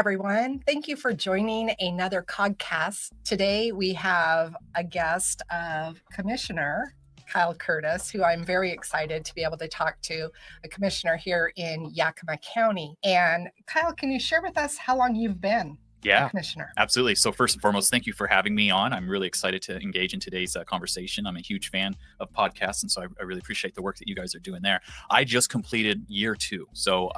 everyone. Thank you for joining another Cog-Cast. Today we have a guest of Commissioner Kyle Curtis, who I'm very excited to be able to talk to, a commissioner here in Yakima County. And Kyle, can you share with us how long you've been a Yeah, commissioner? absolutely. So first and foremost, thank you for having me on. I'm really excited to engage in today's conversation. I'm a huge fan of podcasts, and so I really appreciate the work that you guys are doing there. I just completed year 2, so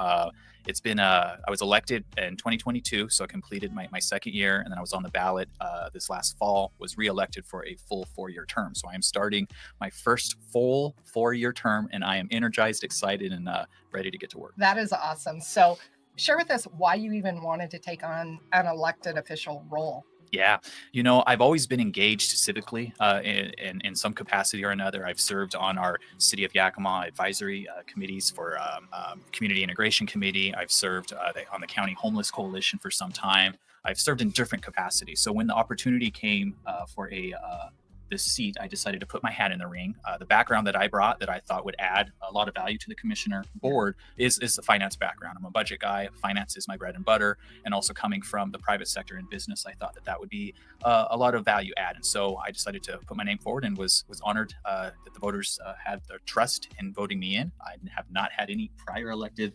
it's been. I was elected in 2022, so I completed my second year, and then I was on the ballot this last fall. Was reelected for a full 4-year term. So I am starting my first full 4-year term, and I am energized, excited, and ready to get to work. That is awesome. So share with us why you even wanted to take on an elected official role. Yeah, I've always been engaged civically in some capacity or another. I've served on our City of Yakima advisory committees for Community Integration Committee. I've served on the County Homeless Coalition for some time. I've served in different capacities. So when the opportunity came for this seat, I decided to put my hat in the ring. The background that I brought that I thought would add a lot of value to the commissioner board is the finance background. I'm a budget guy. Finance is my bread and butter. And also coming from the private sector and business, I thought that would be a lot of value add. And so I decided to put my name forward and was honored that the voters had their trust in voting me in. I have not had any prior elected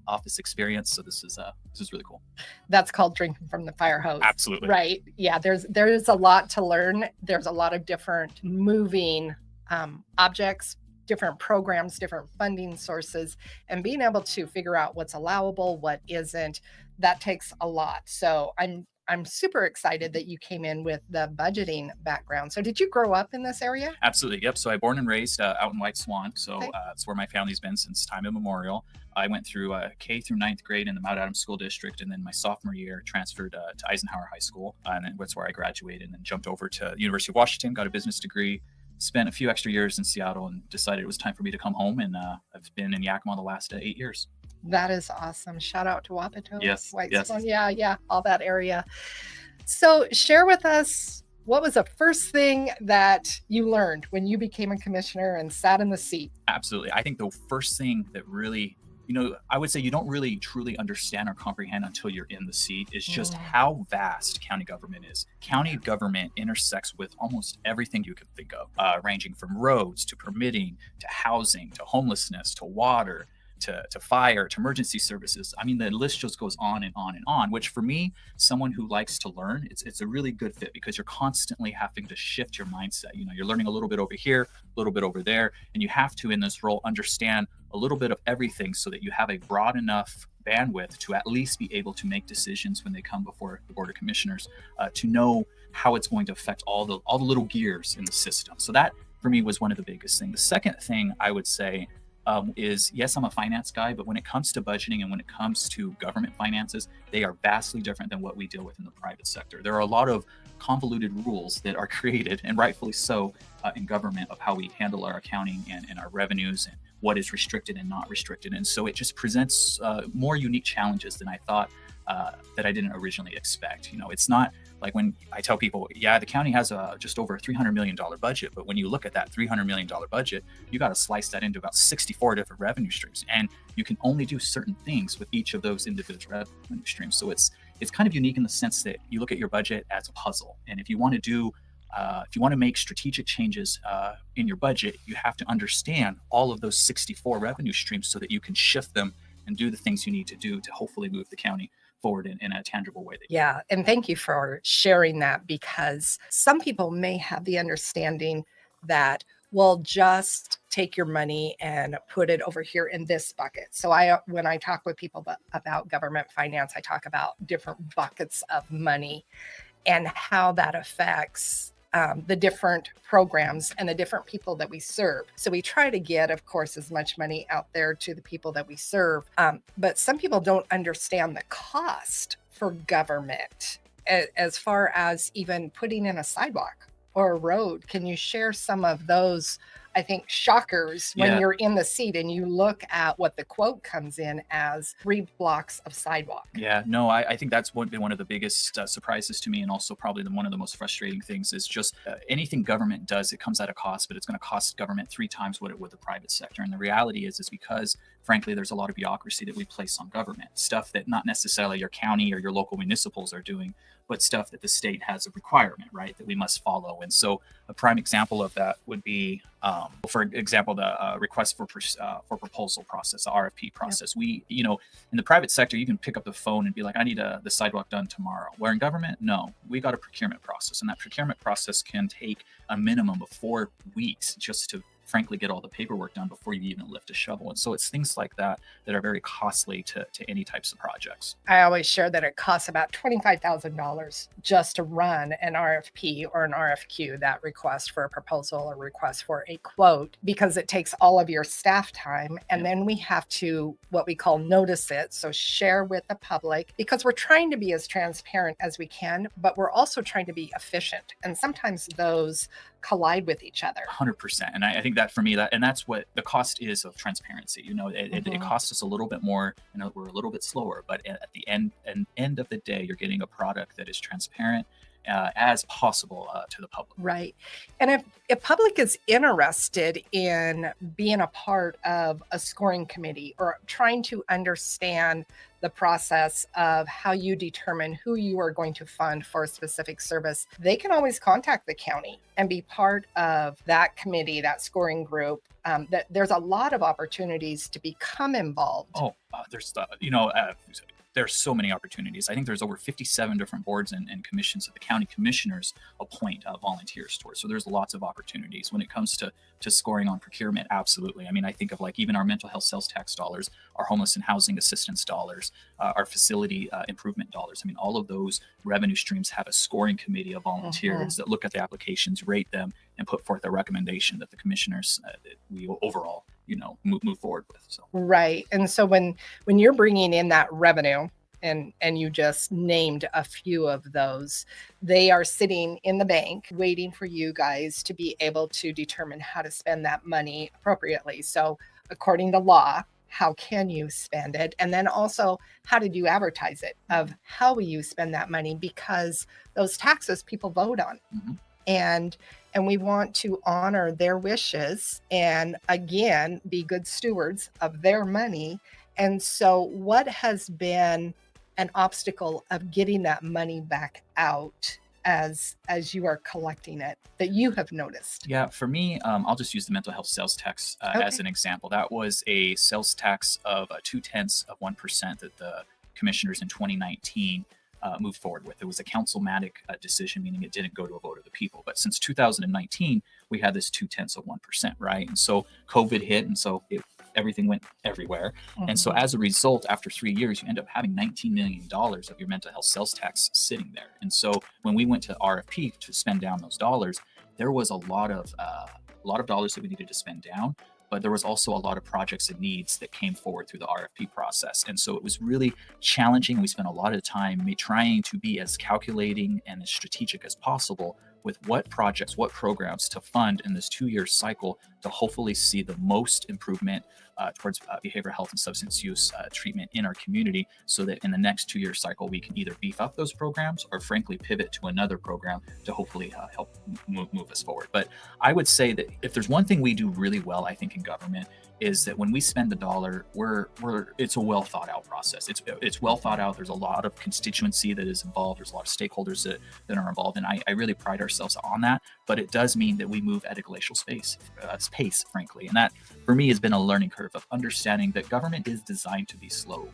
office experience. So this is really cool. That's called drinking from the fire hose. Absolutely. Right. Yeah. There's a lot to learn. There's a lot of different moving objects, different programs, different funding sources, and being able to figure out what's allowable, what isn't, that takes a lot. So I'm super excited that you came in with the budgeting background. So did you grow up in this area? Absolutely. Yep. So I born and raised out in White Swan. So Okay. That's where my family's been since time immemorial. I went through K through 9th grade in the Mount Adams School District, and then my sophomore year transferred to Eisenhower High School, and then that's where I graduated, and then jumped over to the University of Washington, got a business degree, spent a few extra years in Seattle, and decided it was time for me to come home, and I've been in Yakima the last 8 years. That is awesome. Shout out to Wapato. Yes, White yes. Swan. Yeah, all that area. So share with us, what was the first thing that you learned when you became a commissioner and sat in the seat? Absolutely. I think the first thing that really, I would say you don't really truly understand or comprehend until you're in the seat is just how vast county government is. County government intersects with almost everything you can think of, ranging from roads to permitting to housing to homelessness to water to fire to emergency services. I mean, the list just goes on and on and on, which for me, someone who likes to learn, it's a really good fit because you're constantly having to shift your mindset. You're learning a little bit over here, a little bit over there, and you have to, in this role, understand a little bit of everything so that you have a broad enough bandwidth to at least be able to make decisions when they come before the Board of Commissioners, to know how it's going to affect all the little gears in the system. So that, for me, was one of the biggest things. The second thing I would say is, yes, I'm a finance guy, but when it comes to budgeting and when it comes to government finances, they are vastly different than what we deal with in the private sector. There are a lot of convoluted rules that are created, and rightfully so, in government of how we handle our accounting and our revenues and what is restricted and not restricted. And so it just presents more unique challenges than I thought that I didn't originally expect. It's not like when I tell people, yeah, the county has just over a $300 million budget, but when you look at that $300 million budget, you got to slice that into about 64 different revenue streams, and you can only do certain things with each of those individual revenue streams. So it's kind of unique in the sense that you look at your budget as a puzzle, and if you want to make strategic changes in your budget, you have to understand all of those 64 revenue streams so that you can shift them and do the things you need to do to hopefully move the county forward in a tangible way. Yeah, and thank you for sharing that, because some people may have the understanding that we'll just take your money and put it over here in this bucket. So when I talk with people about government finance, I talk about different buckets of money and how that affects the different programs and the different people that we serve. So we try to get, of course, as much money out there to the people that we serve. But some people don't understand the cost for government as far as even putting in a sidewalk or a road. Can you share some of those I think, shockers when Yeah. you're in the seat and you look at what the quote comes in as 3 blocks of sidewalk. Yeah, no, I think that's been one of the biggest surprises to me, and also probably one of the most frustrating things is just anything government does, it comes at a cost, but it's going to cost government 3 times what it would the private sector. And the reality is because, frankly, there's a lot of bureaucracy that we place on government, stuff that not necessarily your county or your local municipals are doing, but stuff that the state has a requirement, right, that we must follow. And so a prime example of that would be, for example, the request for proposal process, the RFP process. Yep. We, in the private sector, you can pick up the phone and be like, I need the sidewalk done tomorrow. Where in government, no, we got a procurement process, and that procurement process can take a minimum of 4 weeks just to frankly get all the paperwork done before you even lift a shovel. And so it's things like that that are very costly to any types of projects. I always share that it costs about $25,000 just to run an RFP or an RFQ, that request for a proposal or request for a quote, because it takes all of your staff time. And then we have to, what we call, notice it. So share with the public, because we're trying to be as transparent as we can, but we're also trying to be efficient. And sometimes those collide with each other. 100%. And I think that for me, and that's what the cost is of transparency. It costs us a little bit more, we're a little bit slower, but at the end of the day, you're getting a product that is transparent as possible to the public. Right. And if public is interested in being a part of a scoring committee or trying to understand the process of how you determine who you are going to fund for a specific service, they can always contact the county and be part of that committee, that scoring group. There's a lot of opportunities to become involved. There's so many opportunities. I think there's over 57 different boards and commissions that the county commissioners appoint volunteers towards. So there's lots of opportunities when it comes to scoring on procurement. Absolutely. I mean, I think of like even our mental health sales tax dollars, our homeless and housing assistance dollars, our facility improvement dollars. I mean, all of those revenue streams have a scoring committee of volunteers that look at the applications, rate them, and put forth a recommendation that the commissioners that we overall move forward with. So right. And so when you're bringing in that revenue, and you just named a few of those, they are sitting in the bank waiting for you guys to be able to determine how to spend that money appropriately. So according to law, how can you spend it? And then also, how did you advertise it, of how will you spend that money? Because those taxes people vote on. And we want to honor their wishes and, again, be good stewards of their money. And so what has been an obstacle of getting that money back out as you are collecting it that you have noticed? Yeah, for me, I'll just use the mental health sales tax as an example. That was a sales tax of 0.2% that the commissioners in 2019 moved forward with. It was a councilmatic decision, meaning it didn't go to a vote of the people. But since 2019, we had this 0.2%, right? And so COVID hit, and so everything went everywhere. And so as a result, after 3 years, you end up having $19 million of your mental health sales tax sitting there. And so when we went to RFP to spend down those dollars, there was a lot of dollars that we needed to spend down. But there was also a lot of projects and needs that came forward through the RFP process. And so it was really challenging. We spent a lot of time trying to be as calculating and as strategic as possible with what projects, what programs to fund in this 2-year cycle to hopefully see the most improvement towards behavioral health and substance use treatment in our community, so that in the next 2-year cycle, we can either beef up those programs or frankly pivot to another program to hopefully help move us forward. But I would say that if there's one thing we do really well, I think in government, is that when we spend a dollar, it's a well thought out process. It's well thought out. There's a lot of constituency that is involved. There's a lot of stakeholders that are involved, and I really pride ourselves on that. But it does mean that we move at a glacial pace, frankly, and that for me has been a learning curve of understanding that government is designed to be slow.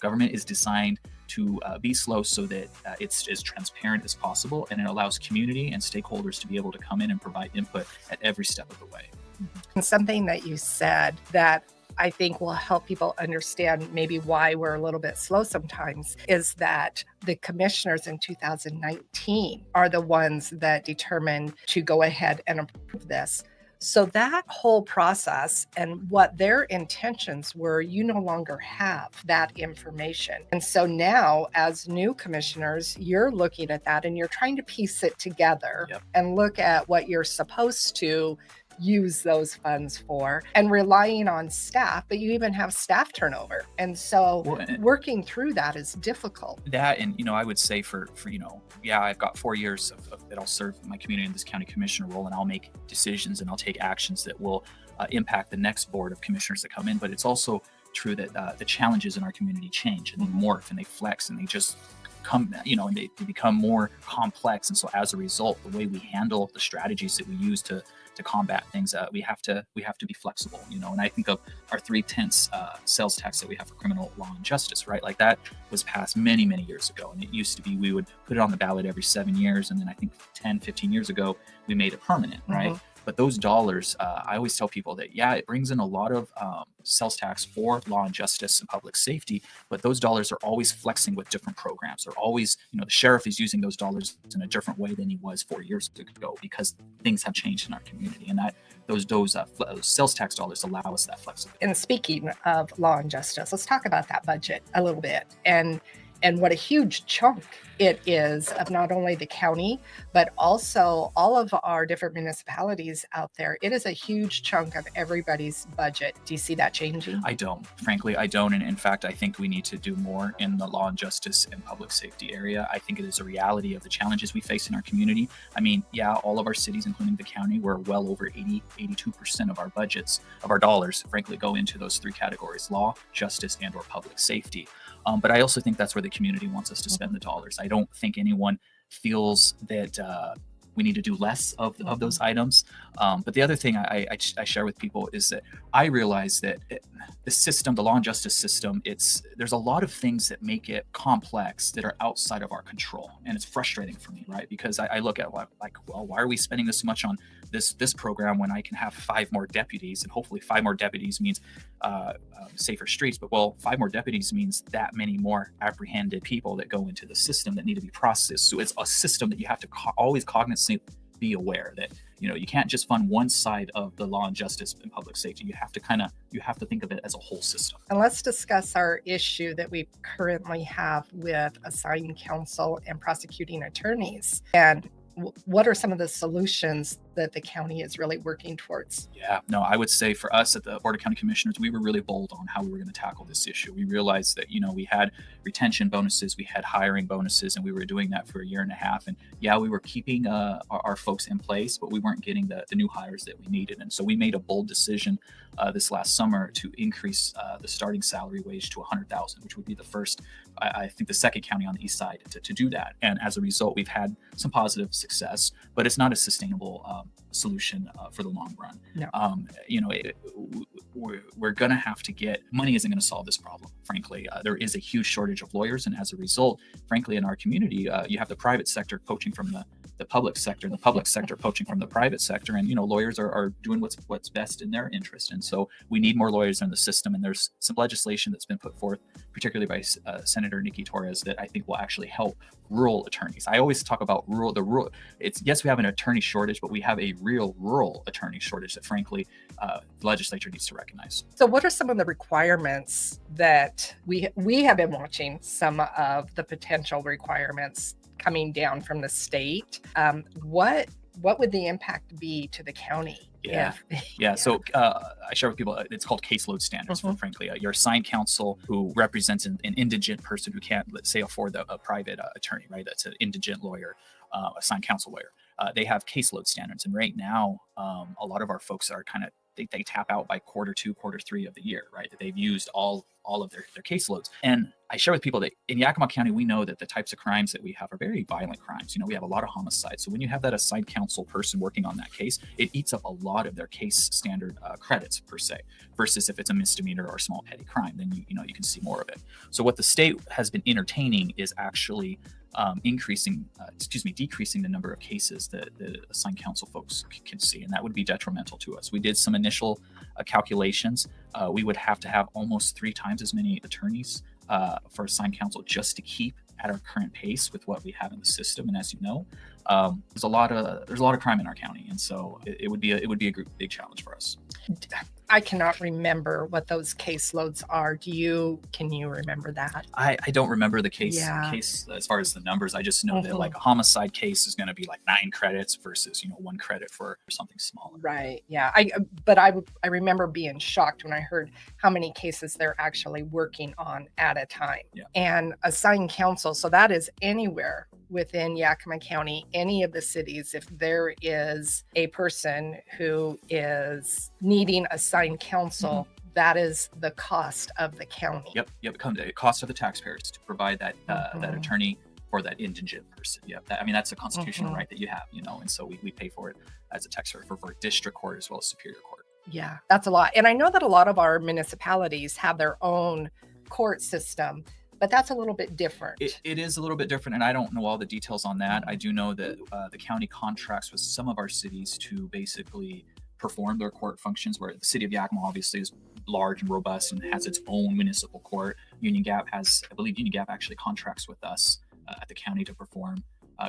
Government is designed to be slow so that it's as transparent as possible, and it allows community and stakeholders to be able to come in and provide input at every step of the way. And something that you said that I think will help people understand maybe why we're a little bit slow sometimes is that the commissioners in 2019 are the ones that determined to go ahead and approve this. So that whole process and what their intentions were, you no longer have that information. And so now, as new commissioners, you're looking at that and you're trying to piece it together and look at what you're supposed to use those funds for, and relying on staff, but you even have staff turnover. And so Well, working through that is difficult. that, and I would say for yeah, I've got 4 years that I'll serve my community in this county commissioner role, and I'll make decisions and I'll take actions that will impact the next board of commissioners that come in. But it's also true that the challenges in our community change and they morph and they flex and they just come, and they become more complex. And so as a result, the way we handle the strategies that we use to combat things, we have to be flexible, and I think of our 3/10 sales tax that we have for criminal law and justice, right? Like that was passed many years ago, and it used to be we would put it on the ballot every 7 years, and then I think 10-15 years ago we made it permanent, right? Mm-hmm. But those dollars, I always tell people that, yeah, it brings in a lot of sales tax for law and justice and public safety, but those dollars are always flexing with different programs. They're always, the sheriff is using those dollars in a different way than he was 4 years ago because things have changed in our community, and that those sales tax dollars allow us that flexibility. And speaking of law and justice, let's talk about that budget a little bit, and what a huge chunk it is of not only the county, but also all of our different municipalities out there. It is a huge chunk of everybody's budget. Do you see that changing? I don't. Frankly, I don't. And in fact, I think we need to do more in the law and justice and public safety area. I think it is a reality of the challenges we face in our community. I mean, yeah, all of our cities, including the county, we're well over 82% of our budgets, of our dollars, frankly, go into those three categories: law, justice, and or public safety. But I also think that's where the community wants us to spend the dollars. I don't think anyone feels that we need to do less of those items. But the other thing I share with people is that I realize that the system, the law and justice system, there's a lot of things that make it complex that are outside of our control. And it's frustrating for me, right? Because I look at like, well, why are we spending this much on this program when I can have 5 more deputies, and hopefully 5 more deputies means safer streets. But well, 5 more deputies means that many more apprehended people that go into the system that need to be processed. So it's a system that you have to always cognizantly be aware that you can't just fund one side of the law and justice and public safety. You have to think of it as a whole system. And let's discuss our issue that we currently have with assigned counsel and prosecuting attorneys, and what are some of the solutions that the county is really working towards? Yeah, no, I would say for us at the Board of County Commissioners, we were really bold on how we were going to tackle this issue. We realized that, we had retention bonuses, we had hiring bonuses, and we were doing that for a year and a half. And yeah, we were keeping our folks in place, but we weren't getting the new hires that we needed. And so we made a bold decision this last summer to increase the starting salary wage to $100,000, which would be the first, I think the second county on the east side to do that. And as a result, we've had some positive success, but it's not a sustainable solution for the long run. No. We're going to have to money isn't going to solve this problem. Frankly, there is a huge shortage of lawyers. And as a result, frankly, in our community, you have the private sector poaching from the public sector, and the public sector poaching from the private sector. And, lawyers are doing what's best in their interest. And so we need more lawyers in the system. And there's some legislation that's been put forth, particularly by Senator Nikki Torres, that I think will actually help rural attorneys. I always talk about rural. Yes, we have an attorney shortage, but we have a real rural attorney shortage that, frankly, the legislature needs to recognize. So what are some of the requirements that we have been watching, some of the potential requirements coming down from the state? What would the impact be to the county? Yeah. So I share with people, it's called caseload standards. For frankly, your assigned counsel who represents an indigent person who can't, let's say, afford a private attorney, right? That's an indigent lawyer, assigned counsel lawyer. They have caseload standards. And right now, a lot of our folks are they tap out by quarter 2, quarter 3 of the year, right? That they've used all of their caseloads. And I share with people that in Yakima County, we know that the types of crimes that we have are very violent crimes. We have a lot of homicides. So when you have that assigned counsel person working on that case, it eats up a lot of their case standard credits per se, versus if it's a misdemeanor or a small petty crime, then you can see more of it. So what the state has been entertaining is actually decreasing the number of cases that the assigned counsel folks can see, and that would be detrimental to us. We did some initial calculations. We would have to have almost 3 times as many attorneys for assigned counsel just to keep at our current pace with what we have in the system. And as you know, there's a lot of crime in our county, and so it would be a big challenge for us. I cannot remember what those caseloads are. Can you remember that? I don't remember the case Yeah. as far as the numbers. I just know that like a homicide case is going to be like 9 credits versus 1 credit for something smaller. Right. Yeah. I remember being shocked when I heard how many cases they're actually working on at a time. Yeah. And assigned counsel. So that is anywhere within Yakima County, any of the cities, if there is a person who is needing assigned counsel, that is the cost of the county. Yep. It comes at the cost of the taxpayers to provide that that attorney for that indigent person. Yeah, that's a constitutional right that you have, and so we pay for it as a taxpayer for district court as well as superior court. Yeah, that's a lot. And I know that a lot of our municipalities have their own court system, but that's a little bit different. It is a little bit different, and I don't know all the details on that. I do know that the county contracts with some of our cities to basically perform their court functions, where the city of Yakima obviously is large and robust and has its own municipal court. I believe Union Gap actually contracts with us at the county to perform.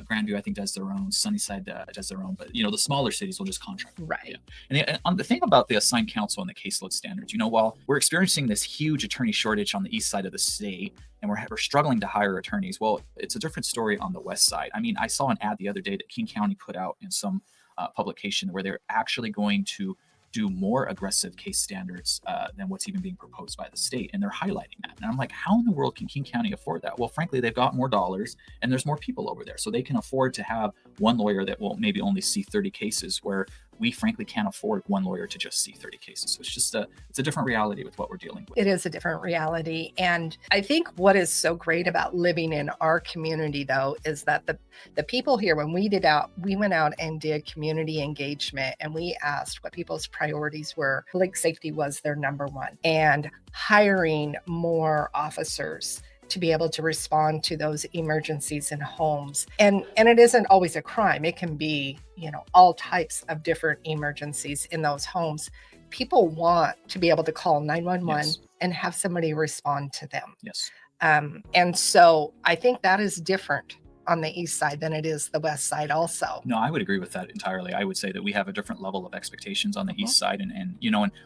Grandview, I think, does their own. Sunnyside does their own, but the smaller cities will just contract. Right. Yeah. And on the thing about the assigned counsel and the caseload standards, while we're experiencing this huge attorney shortage on the east side of the state, and we're struggling to hire attorneys, well, it's a different story on the west side. I mean, I saw an ad the other day that King County put out in some publication where they're actually going to do more aggressive case standards than what's even being proposed by the state. And they're highlighting that. And I'm like, how in the world can King County afford that? Well, frankly, they've got more dollars and there's more people over there. So they can afford to have one lawyer that will maybe only see 30 cases, where we frankly can't afford one lawyer to just see 30 cases. So it's a different reality with what we're dealing with. It is a different reality. And I think what is so great about living in our community, though, is that the people here, when we went out and did community engagement, and we asked what people's priorities were. Public safety was their number one, and hiring more officers to be able to respond to those emergencies in homes. And it isn't always a crime. It can be, all types of different emergencies in those homes. People want to be able to call 911 Yes. and have somebody respond to them. Yes. And so I think that is different on the east side than it is the west side also. No, I would agree with that entirely. I would say that we have a different level of expectations on the east side. And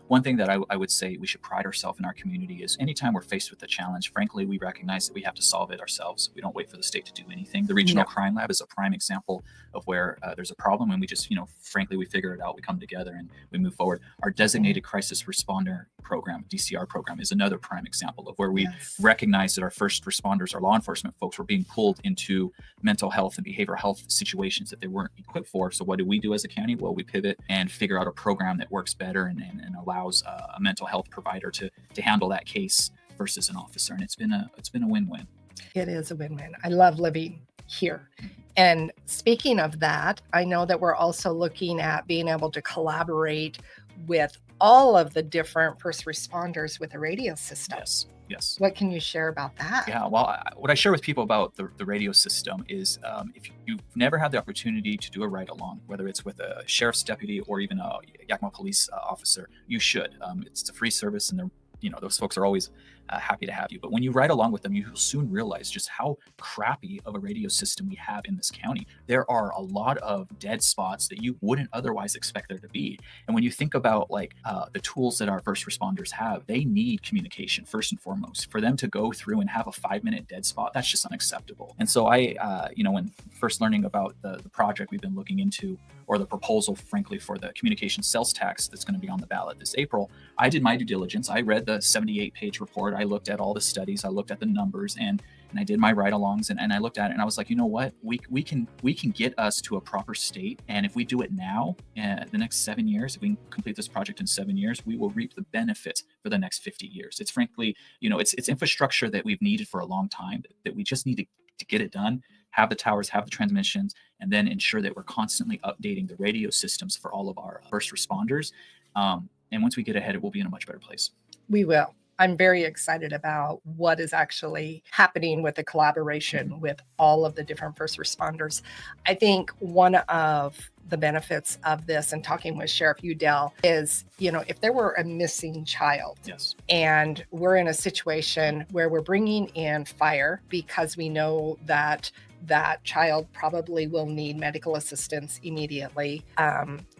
one thing that I would say we should pride ourselves in our community is anytime we're faced with a challenge, frankly, we recognize that we have to solve it ourselves. We don't wait for the state to do anything. The Regional Crime Lab is a prime example of where there's a problem and we just, frankly, we figure it out. We come together and we move forward. Our Designated Crisis Responder program, DCR program, is another prime example of where we recognize that our first responders, our law enforcement folks, were being pulled into mental health and behavioral health situations that they weren't equipped for. So what do we do as a county? Well, we pivot and figure out a program that works better and allows a mental health provider to handle that case versus an officer. And it's been a win-win. It is a win-win. I love living here. And speaking of that, I know that we're also looking at being able to collaborate with all of the different first responders with a radio system. Yes. What can you share about that? Yeah, well, what I share with people about the radio system is if you've never had the opportunity to do a ride-along, whether it's with a sheriff's deputy or even a Yakima police officer, you should. It's a free service, and those folks are always happy to have you. But when you ride along with them, you'll soon realize just how crappy of a radio system we have in this county. There are a lot of dead spots that you wouldn't otherwise expect there to be. And when you think about the tools that our first responders have, they need communication first and foremost. For them to go through and have a 5-minute dead spot, that's just unacceptable. And so when first learning about the project we've been looking into, or the proposal, frankly, for the communication sales tax that's going to be on the ballot this April, I did my due diligence. I read the 78-page report. I looked at all the studies. I looked at the numbers, and I did my ride-alongs, and I looked at it, and I was like, you know what? We can get us to a proper state, and if we do it now, the next 7 years, if we can complete this project in 7 years, we will reap the benefit for the next 50 years. It's frankly, it's infrastructure that we've needed for a long time that we just need to get it done. Have the towers, have the transmissions, and then ensure that we're constantly updating the radio systems for all of our first responders. And once we get ahead, it will be in a much better place. We will. I'm very excited about what is actually happening with the collaboration with all of the different first responders. I think one of the benefits of this, and talking with Sheriff Udell, is, if there were a missing child, and we're in a situation where we're bringing in fire because we know that that child probably will need medical assistance immediately,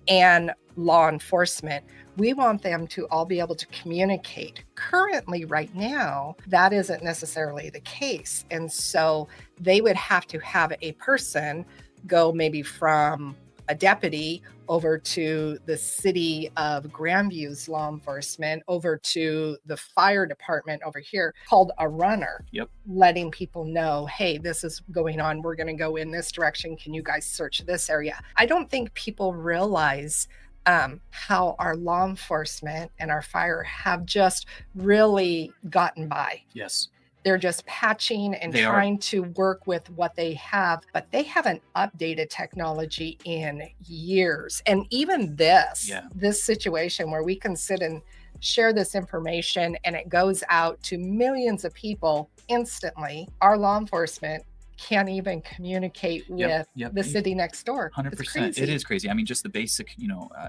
and law enforcement. We want them to all be able to communicate. Currently, right now, that isn't necessarily the case. And so they would have to have a person go maybe from a deputy over to the city of Grandview's law enforcement, over to the fire department over here, called a runner. Yep. Letting people know, hey, this is going on. We're going to go in this direction. Can you guys search this area? I don't think people realize how our law enforcement and our fire have just really gotten by. Yes. They're just patching and trying to work with what they have, but they haven't updated technology in years. And even this situation where we can sit and share this information and it goes out to millions of people instantly, our law enforcement can't even communicate with the city next door. 100%. It is crazy. I mean, just the basic,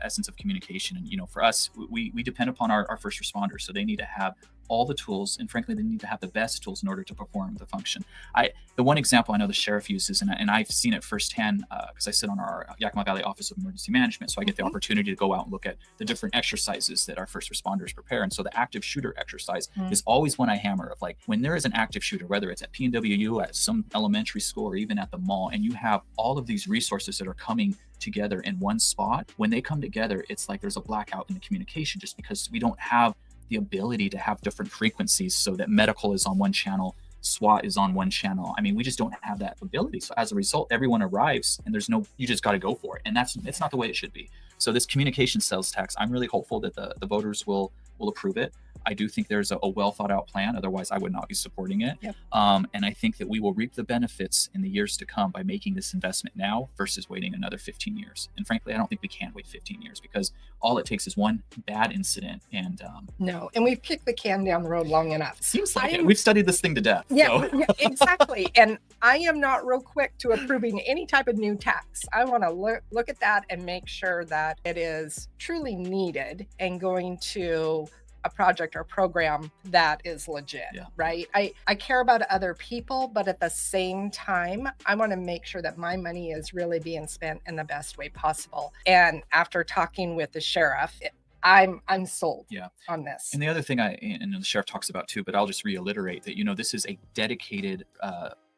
essence of communication. And, for us, we depend upon our first responders. So they need to have all the tools, and frankly, they need to have the best tools in order to perform the function. The one example I know the sheriff uses, and I've seen it firsthand because I sit on our Yakima Valley Office of Emergency Management, so I get the opportunity to go out and look at the different exercises that our first responders prepare. And so the active shooter exercise is always one I hammer of, like, when there is an active shooter, whether it's at PNWU, at some elementary school, or even at the mall, and you have all of these resources that are coming together in one spot, when they come together, it's like there's a blackout in the communication just because we don't have the ability to have different frequencies so that medical is on one channel, SWAT is on one channel. I mean, we just don't have that ability. So as a result, everyone arrives and you just got to go for it. And it's not the way it should be. So this communication sales tax, I'm really hopeful that the voters will approve it. I do think there's a well thought out plan. Otherwise, I would not be supporting it. Yep. And I think that we will reap the benefits in the years to come by making this investment now versus waiting another 15 years. And frankly, I don't think we can wait 15 years because all it takes is one bad incident. And no, and we've kicked the can down the road long enough. Seems like it. We've studied this thing to death. Yeah, yeah, exactly. And I am not real quick to approving any type of new tax. I want to look at that and make sure that it is truly needed and going to a project or program that is legit, right? I care about other people, but at the same time, I want to make sure that my money is really being spent in the best way possible. And after talking with the sheriff, I'm sold on this. And the other thing and the sheriff talks about too, but I'll just reiterate that, this is a dedicated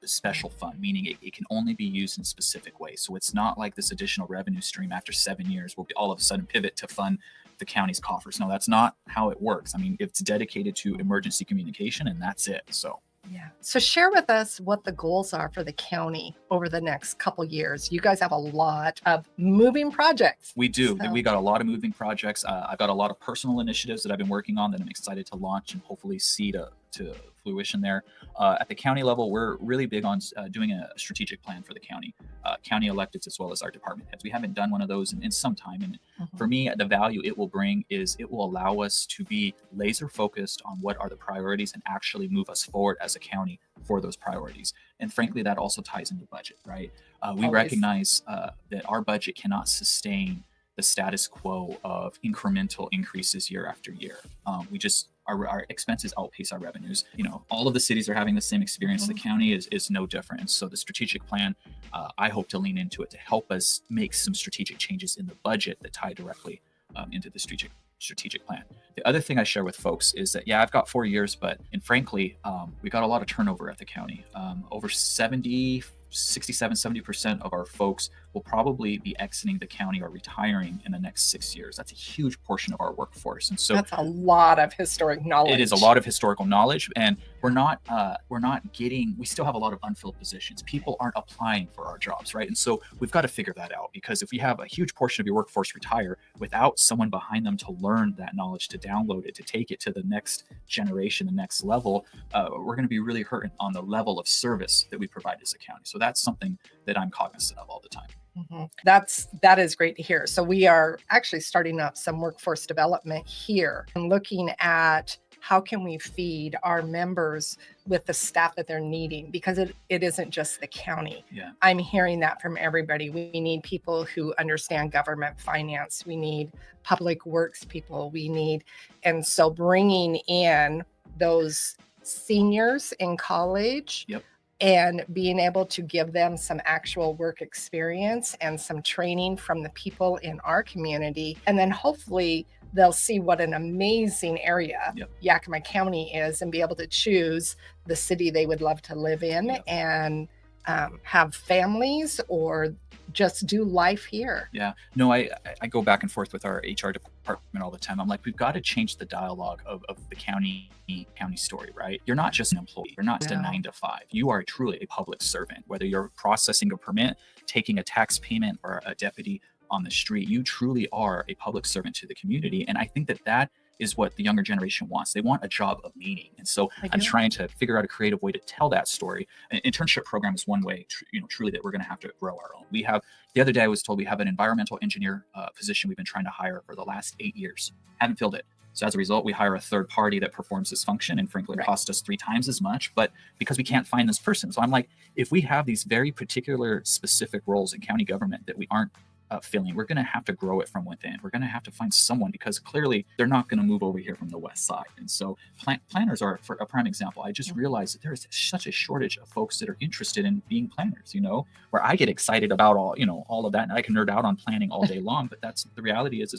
special fund, meaning it can only be used in specific ways. So it's not like this additional revenue stream after 7 years will be all of a sudden pivot to fund the county's coffers. No, that's not how it works. I mean, it's dedicated to emergency communication and that's it. So share with us what the goals are for the county over the next couple years. You guys have a lot of moving projects. We do. So. We got a lot of moving projects. I've got a lot of personal initiatives that I've been working on that I'm excited to launch and hopefully see to fruition there. At the county level, we're really big on doing a strategic plan for the county, county electeds as well as our department heads. We haven't done one of those in some time. And for me, the value it will bring is it will allow us to be laser focused on what are the priorities and actually move us forward as a county for those priorities. And frankly, that also ties into budget, right? We recognize that our budget cannot sustain the status quo of incremental increases year after year. Our expenses outpace our revenues. All of the cities are having the same experience. The county is no different. And so the strategic plan, I hope to lean into it to help us make some strategic changes in the budget that tie directly into the strategic plan. The other thing I share with folks is that, I've got 4 years, and frankly, we got a lot of turnover at the county. Over 70% of our folks will probably be exiting the county or retahiring in the next 6 years. That's a huge portion of our workforce. And so that's a lot of historic knowledge. It is a lot of historical knowledge, and we still have a lot of unfilled positions. People aren't applying for our jobs, right? And so we've got to figure that out, because if you have a huge portion of your workforce retire without someone behind them to learn that knowledge, to download it, to take it to the next generation, the next level, we're going to be really hurting on the level of service that we provide as a county. So that's something that I'm cognizant of all the time. That is great to hear. So we are actually starting up some workforce development here and looking at how can we feed our members with the staff that they're needing, because it isn't just the county. I'm hearing that from everybody. We need people who understand government finance. We need public works people. And so bringing in those seniors in college and being able to give them some actual work experience and some training from the people in our community. And then hopefully they'll see what an amazing area Yakima County is and be able to choose the city they would love to live in and have families or just do life here. Yeah. No, I go back and forth with our HR department all the time. I'm like, we've got to change the dialogue of the county story, right? You're not just an employee. You're not just a 9 to 5. You are truly a public servant, whether you're processing a permit, taking a tax payment, or a deputy on the street. You truly are a public servant to the community. And I think that is what the younger generation wants. They want a job of meaning. And so I'm trying to figure out a creative way to tell that story. An internship program is one way, truly that we're going to have to grow our own. We have, the other day I was told we have an environmental engineer position we've been trying to hire for the last 8 years. Haven't filled it. So as a result, we hire a third party that performs this function, and frankly, it costs us 3 times as much, but because we can't find this person. So I'm like, if we have these very particular specific roles in county government that we aren't filling, we're going to have to grow it from within. We're going to have to find someone, because clearly they're not going to move over here from the west side. And so planners are, for a prime example, I just realized that there is such a shortage of folks that are interested in being planners, where I get excited about all of that, and I can nerd out on planning all day long, but that's the reality is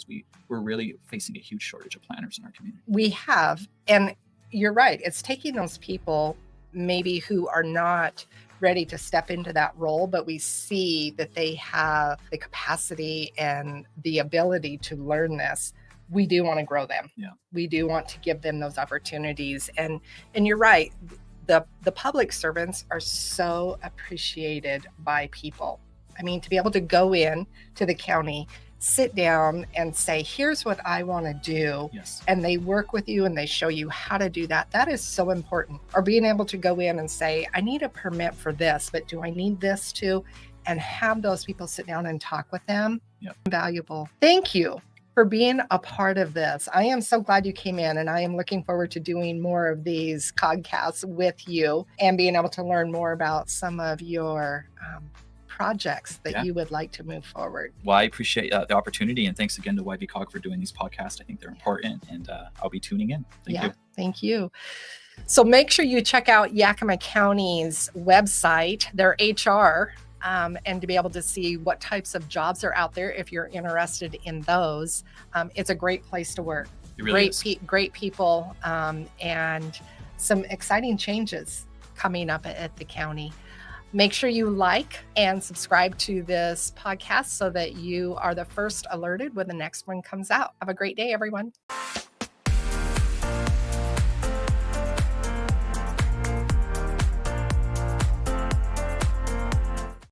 we're really facing a huge shortage of planners in our community. We have, and you're right. It's taking those people maybe who are not ready to step into that role, but we see that they have the capacity and the ability to learn this. We do want to grow them. We do want to give them those opportunities. And you're right. The public servants are so appreciated by people. I mean, to be able to go in to the county, sit down and say, here's what I want to do. And they work with you and they show you how to do that. That is so important. Or being able to go in and say, I need a permit for this, but do I need this too? And have those people sit down and talk with them. Valuable. Thank you for being a part of this. I am so glad you came in, and I am looking forward to doing more of these Cog-Casts with you and being able to learn more about some of your projects that you would like to move forward. Well, I appreciate the opportunity, and thanks again to YB-Cog for doing these podcasts. I think they're important, and I'll be tuning in. Thank you. Thank you. So make sure you check out Yakima County's website, their HR, and to be able to see what types of jobs are out there if you're interested in those. It's a great place to work. It really is. Great people, and some exciting changes coming up at the county. Make sure you like and subscribe to this podcast so that you are the first alerted when the next one comes out. Have a great day, everyone.